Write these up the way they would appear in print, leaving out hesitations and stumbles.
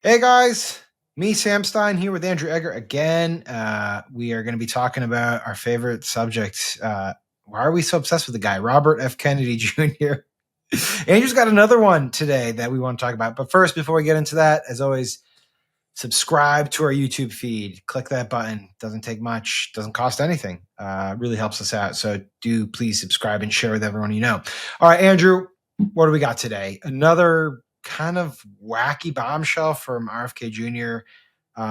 Hey guys, me Sam Stein here with Andrew Egger again. We are going to be talking about our favorite subject. Why are we so obsessed with the guy, Robert F. Kennedy Jr.? Andrew's got another one today that we want to talk about. But first, before we get into that, as always, subscribe to our YouTube feed. Click that button. Doesn't take much. Doesn't cost anything. Really helps us out. So do please subscribe and share with everyone you know. All right, Andrew, what do we got today? Another kind of wacky bombshell from RFK Jr.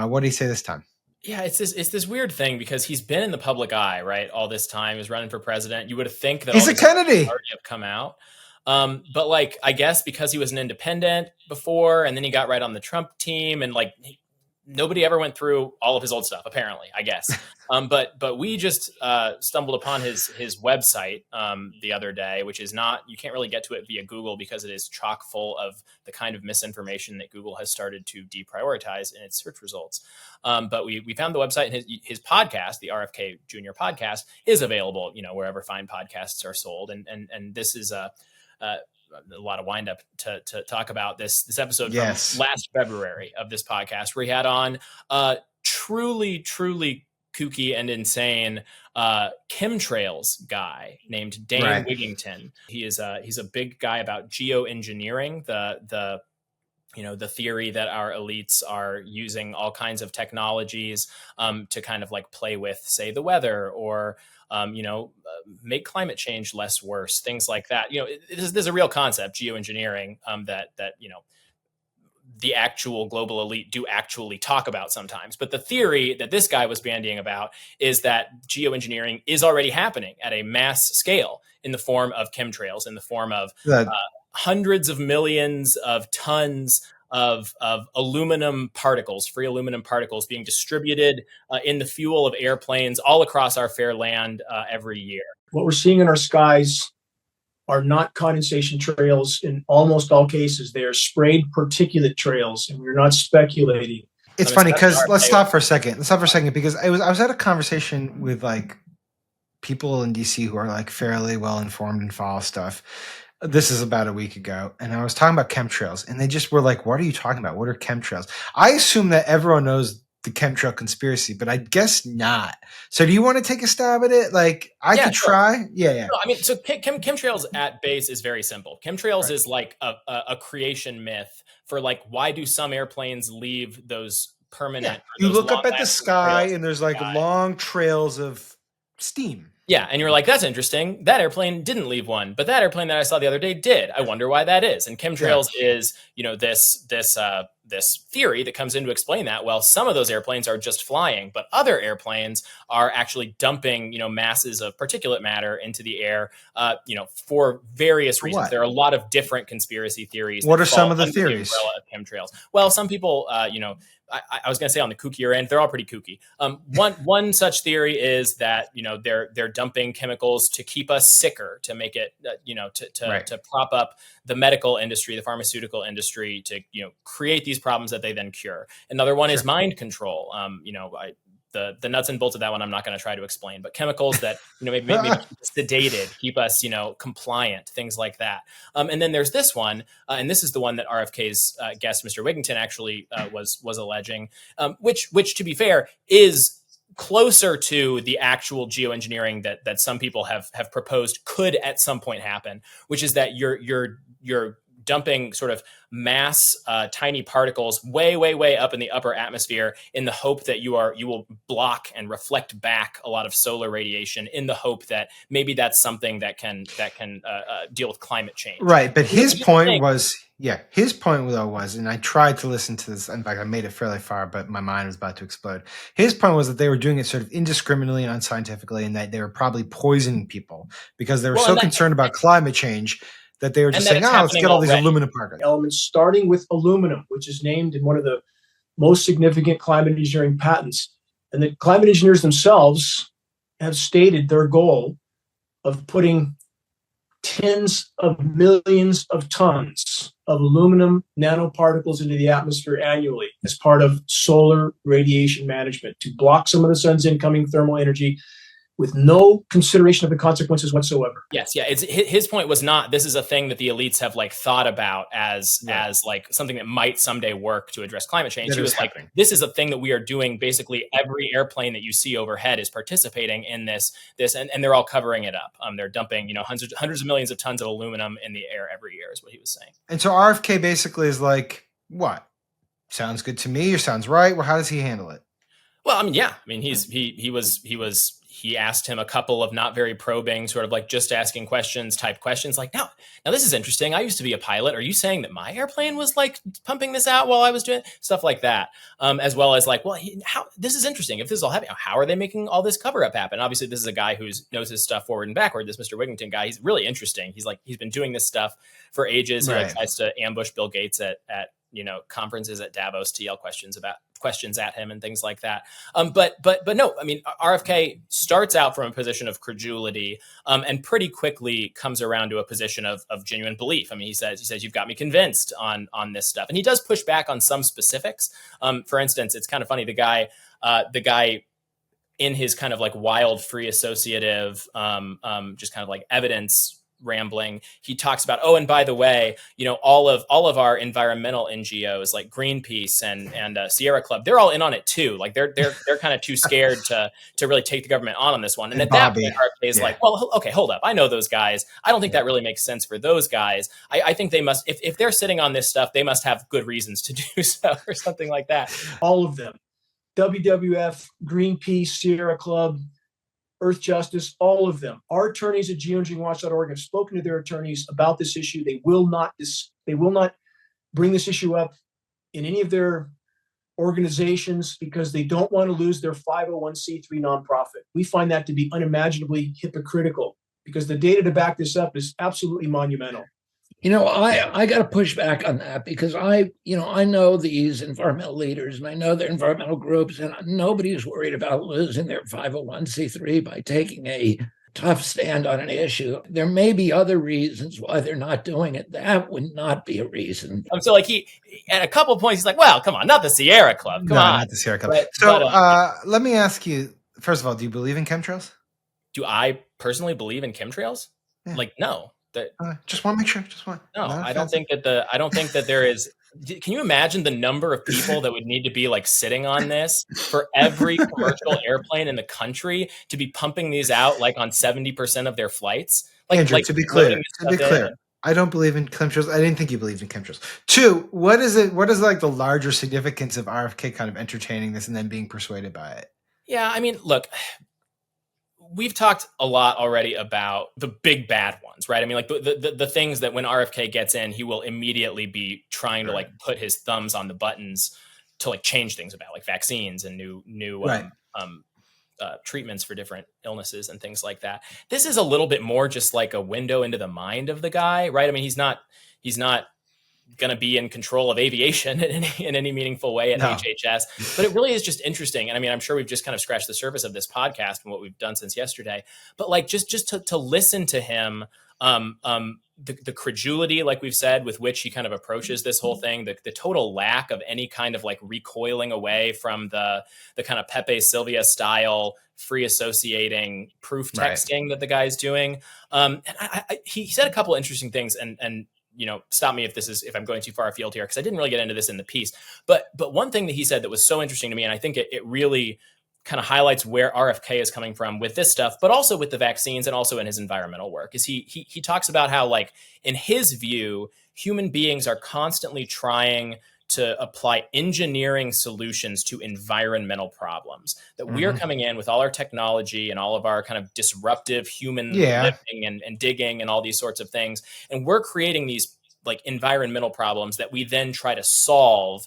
What did he say this time? Yeah, it's this weird thing because he's been in the public eye, right, all this time. He was running for president. You would think that all He's a these stuff would Kennedy. already have come out. But like, I guess because he was an independent before, and then he got right on the Trump team, and like nobody ever went through all of his old stuff, apparently, I guess. But we just stumbled upon his website the other day, which is not, you can't really get to it via Google because it is chock full of the kind of misinformation that Google has started to deprioritize in its search results. But we found the website, and his podcast, the RFK Jr. podcast, is available, wherever fine podcasts are sold. And this is a lot of wind up to talk about this episode from last February of this podcast, where he had on truly kooky and insane chemtrails guy named Dane Wigington. He's a big guy about geoengineering, the theory that our elites are using all kinds of technologies to kind of like play with, say, the weather, or make climate change less worse, things like that. There's a real concept, geoengineering, that the actual global elite do actually talk about sometimes. But the theory that this guy was bandying about is that geoengineering is already happening at a mass scale in the form of chemtrails, in the form of hundreds of millions of tons of aluminum particles, free aluminum particles, being distributed in the fuel of airplanes all across our fair land every year. What we're seeing in our skies are not condensation trails in almost all cases. They are sprayed particulate trails, and we're not speculating. It's funny because let's stop for a second. Because I was at a conversation with like people in DC who are like fairly well informed and follow stuff. This is about a week ago, and I was talking about chemtrails, and they just were like, "What are you talking about? What are chemtrails?" I assume that everyone knows the chemtrail conspiracy, but I guess not. So do you want to take a stab at it? Like, I could try. Yeah. No, I mean, so chemtrails at base is very simple. Chemtrails is like a creation myth for like, why do some airplanes leave those permanent? Yeah. You look up at the sky and there's like long trails of steam. Yeah, and you're like, that's interesting. That airplane didn't leave one, but that airplane that I saw the other day did. I wonder why that is. And chemtrails is, this theory that comes in to explain that. Well, some of those airplanes are just flying, but other airplanes are actually dumping, masses of particulate matter into the air, for various reasons. There are a lot of different conspiracy theories. What are some of the theories? The umbrella of chemtrails. Well, some people, I was going to say on the kookier end, they're all pretty kooky. One such theory is that they're dumping chemicals to keep us sicker, to make it to prop up the medical industry, the pharmaceutical industry, to create these problems that they then cure. Another one is mind control. The nuts and bolts of that one I'm not going to try to explain, but chemicals that maybe keep us sedated, keep us compliant, things like that. And then there's this one, and this is the one that RFK's guest, Mr. Wigington, actually was alleging, which to be fair is closer to the actual geoengineering that some people have proposed could at some point happen, which is that you're dumping sort of mass tiny particles way up in the upper atmosphere in the hope that you will block and reflect back a lot of solar radiation, in the hope that maybe that's something that can deal with climate change. Right, but his point was, and I tried to listen to this. In fact, I made it fairly far, but my mind was about to explode. His point was that they were doing it sort of indiscriminately and unscientifically, and that they were probably poisoning people because they were so concerned about climate change that they were just saying, let's get all these aluminum particles. Elements, starting with aluminum, which is named in one of the most significant climate engineering patents. And the climate engineers themselves have stated their goal of putting tens of millions of tons of aluminum nanoparticles into the atmosphere annually as part of solar radiation management to block some of the sun's incoming thermal energy, with no consideration of the consequences whatsoever. Yes, yeah. It's his point was not this is a thing that the elites have like thought about as like something that might someday work to address climate change. He was like, this is a thing that we are doing. Basically, every airplane that you see overhead is participating in this, and they're all covering it up. They're dumping, hundreds of millions of tons of aluminum in the air every year, is what he was saying. And so RFK basically is like, what? Sounds good to me, or sounds right. Well, how does he handle it? Well, I mean, yeah. I mean, he asked him a couple of not very probing, sort of like just asking questions type questions. Like, now this is interesting. I used to be a pilot. Are you saying that my airplane was like pumping this out while I was doing stuff like that? As well as like, well, how this is interesting. If this is all happening, how are they making all this cover up happen? Obviously, this is a guy who knows his stuff forward and backward. This Mr. Wigington guy, he's really interesting. He's been doing this stuff for ages. He like tries to ambush Bill Gates at conferences at Davos to yell questions at him and things like that. But no, I mean, RFK starts out from a position of credulity and pretty quickly comes around to a position of genuine belief. I mean, he says, you've got me convinced on this stuff. And he does push back on some specifics. For instance, it's kind of funny. The guy in his kind of like wild free associative, just kind of like evidence rambling, he talks about, and by the way, all of our environmental NGOs like Greenpeace and Sierra Club, they're all in on it too. Like they're kind of too scared to really take the government on this one. And at that point, RFK is like, well, okay, hold up. I know those guys. I don't think that really makes sense for those guys. I think they must, if they're sitting on this stuff, they must have good reasons to do so or something like that. All of them, WWF, Greenpeace, Sierra Club, Earth Justice, all of them. Our attorneys at geoengineeringwatch.org have spoken to their attorneys about this issue. They will not bring this issue up in any of their organizations because they don't want to lose their 501c3 nonprofit. We find that to be unimaginably hypocritical because the data to back this up is absolutely monumental. I got to push back on that because I know these environmental leaders and I know their environmental groups, and nobody's worried about losing their 501c3 by taking a tough stand on an issue. There may be other reasons why they're not doing it. That would not be a reason. So like he, at a couple of points, he's like, well, come on, not the Sierra Club. Come on. Not the Sierra Club. Let me ask you, first of all, do you believe in chemtrails? Do I personally believe in chemtrails? Yeah. Like, no. Just want to make sure. No, I don't think that there is. Can you imagine the number of people that would need to be like sitting on this for every commercial airplane in the country to be pumping these out like on 70% of their flights? Andrew, to be clear, I don't believe in chemtrails. I didn't think you believed in chemtrails. 2, what is like the larger significance of RFK kind of entertaining this and then being persuaded by it? Yeah, I mean, look. We've talked a lot already about the big bad ones, right? I mean, like the things that when RFK gets in, he will immediately be trying to like put his thumbs on the buttons to like change things about, like vaccines and new treatments for different illnesses and things like that. This is a little bit more just like a window into the mind of the guy, right? I mean, he's not going to be in control of aviation in any meaningful way at HHS, but it really is just interesting. And I mean, I'm sure we've just kind of scratched the surface of this podcast and what we've done since yesterday, but like just to listen to him, the credulity, like we've said, with which he kind of approaches this whole thing, the total lack of any kind of like recoiling away from the kind of Pepe Silvia style free associating proof texting that the guy's doing. And he said a couple of interesting things and stop me if I'm going too far afield here, because I didn't really get into this in the piece. But one thing that he said that was so interesting to me, and I think it really kind of highlights where RFK is coming from with this stuff, but also with the vaccines and also in his environmental work, is he talks about how, like, in his view, human beings are constantly trying to apply engineering solutions to environmental problems, that we are coming in with all our technology and all of our kind of disruptive human living and digging and all these sorts of things. And we're creating these like environmental problems that we then try to solve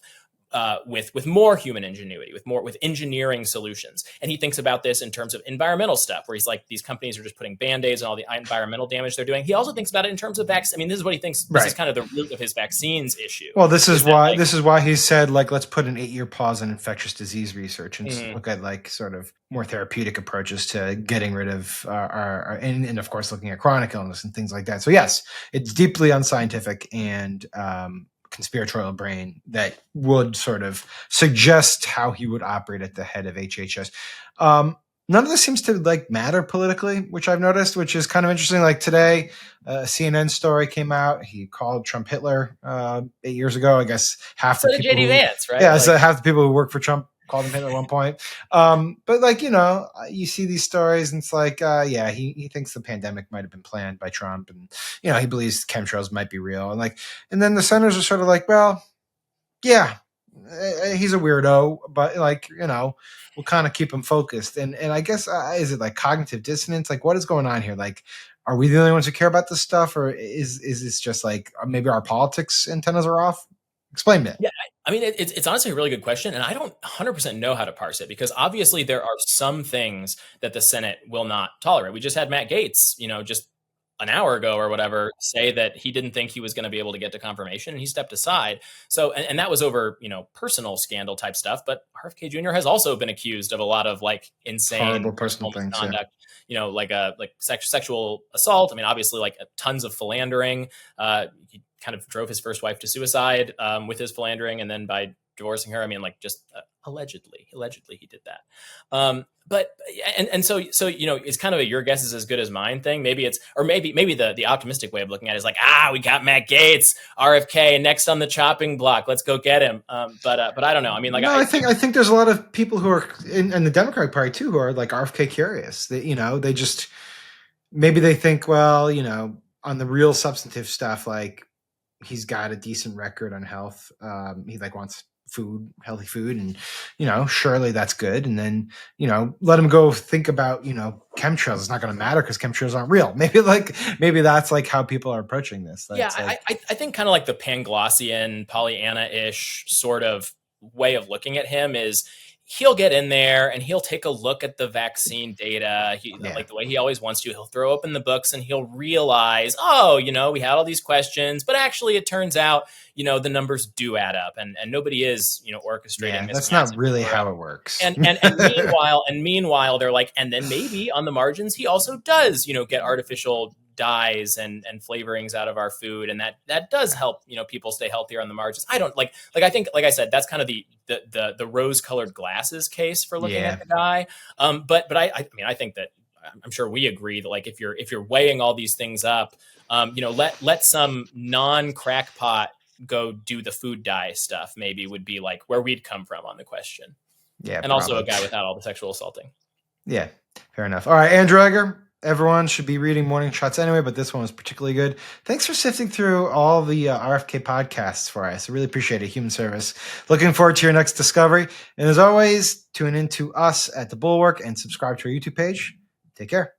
with more human ingenuity, with engineering solutions. And he thinks about this in terms of environmental stuff, where he's like, these companies are just putting Band-Aids on all the environmental damage they're doing. He also thinks about it in terms of vaccines. I mean, this is what he thinks. This is kind of the root of his vaccines issue. Well, this is why he said, like, let's put an 8-year pause on infectious disease research and look at like sort of more therapeutic approaches to getting rid of our and of course looking at chronic illness and things like that. So yes, it's deeply unscientific and conspiratorial brain that would sort of suggest how he would operate at the head of HHS. none of this seems to like matter politically, which I've noticed, which is kind of interesting. Like today, a CNN story came out. He called Trump Hitler 8 years ago. I guess half So the did people JD who, Vance, right? yeah, Like, so half the people who work for Trump called him Hitler at one point. But like, you see these stories and it's like, yeah, he thinks the pandemic might have been planned by Trump, and he believes chemtrails might be real, and then the senators are sort of like, well, yeah, he's a weirdo, but like, we'll kind of keep him focused. And I guess, is it like cognitive dissonance? Like, what is going on here? Like, are we the only ones who care about this stuff, or is this just like maybe our politics antennas are off? Explain that. yeah, I mean, it's honestly a really good question, and I don't 100% know how to parse it, because obviously there are some things that the Senate will not tolerate. We just had Matt Gaetz, just an hour ago or whatever, say that he didn't think he was going to be able to get to confirmation, and he stepped aside. So, and that was over, personal scandal type stuff. But RFK Jr. has also been accused of a lot of like insane Horrible personal things, misconduct. Like sexual assault. I mean, obviously, like tons of philandering. He kind of drove his first wife to suicide with his philandering, and then by divorcing her. I mean, like just allegedly he did that. So it's kind of a your guess is as good as mine thing. Maybe it's, or maybe the optimistic way of looking at it is like, we got Matt Gaetz, RFK next on the chopping block. Let's go get him. But I don't know. I mean, like, no, I think there's a lot of people who are in the Democratic Party too who are like RFK curious. They just maybe they think, well, on the real substantive stuff, like he's got a decent record on health. He like wants healthy food, and surely that's good. And then let him go think about chemtrails. It's not going to matter because chemtrails aren't real. Maybe that's like how people are approaching this. I think kind of like the Panglossian, Pollyanna-ish sort of way of looking at him is he'll get in there and he'll take a look at the vaccine data. Like the way he always wants to, he'll throw open the books and he'll realize, we had all these questions, but actually it turns out, the numbers do add up, and nobody is, orchestrating this. That's not really how it works. And meanwhile, they're like, and then maybe on the margins, he also does, get artificial dyes and flavorings out of our food, and that does help people stay healthier on the margins. I don't like I think, like I said, that's kind of the rose-colored glasses case for looking at the guy. But I mean, I think that I'm sure we agree that like if you're weighing all these things up, let some non-crackpot go do the food dye stuff, maybe would be like where we'd come from on the question. Yeah, and also a guy without all the sexual assaulting. Yeah, fair enough. All right, Andrew Egger. Everyone should be reading Morning Shots anyway, but this one was particularly good. Thanks for sifting through all the RFK podcasts for us. I really appreciate it. Human service. Looking forward to your next discovery. And as always, tune in to us at the Bulwark and subscribe to our YouTube page. Take care.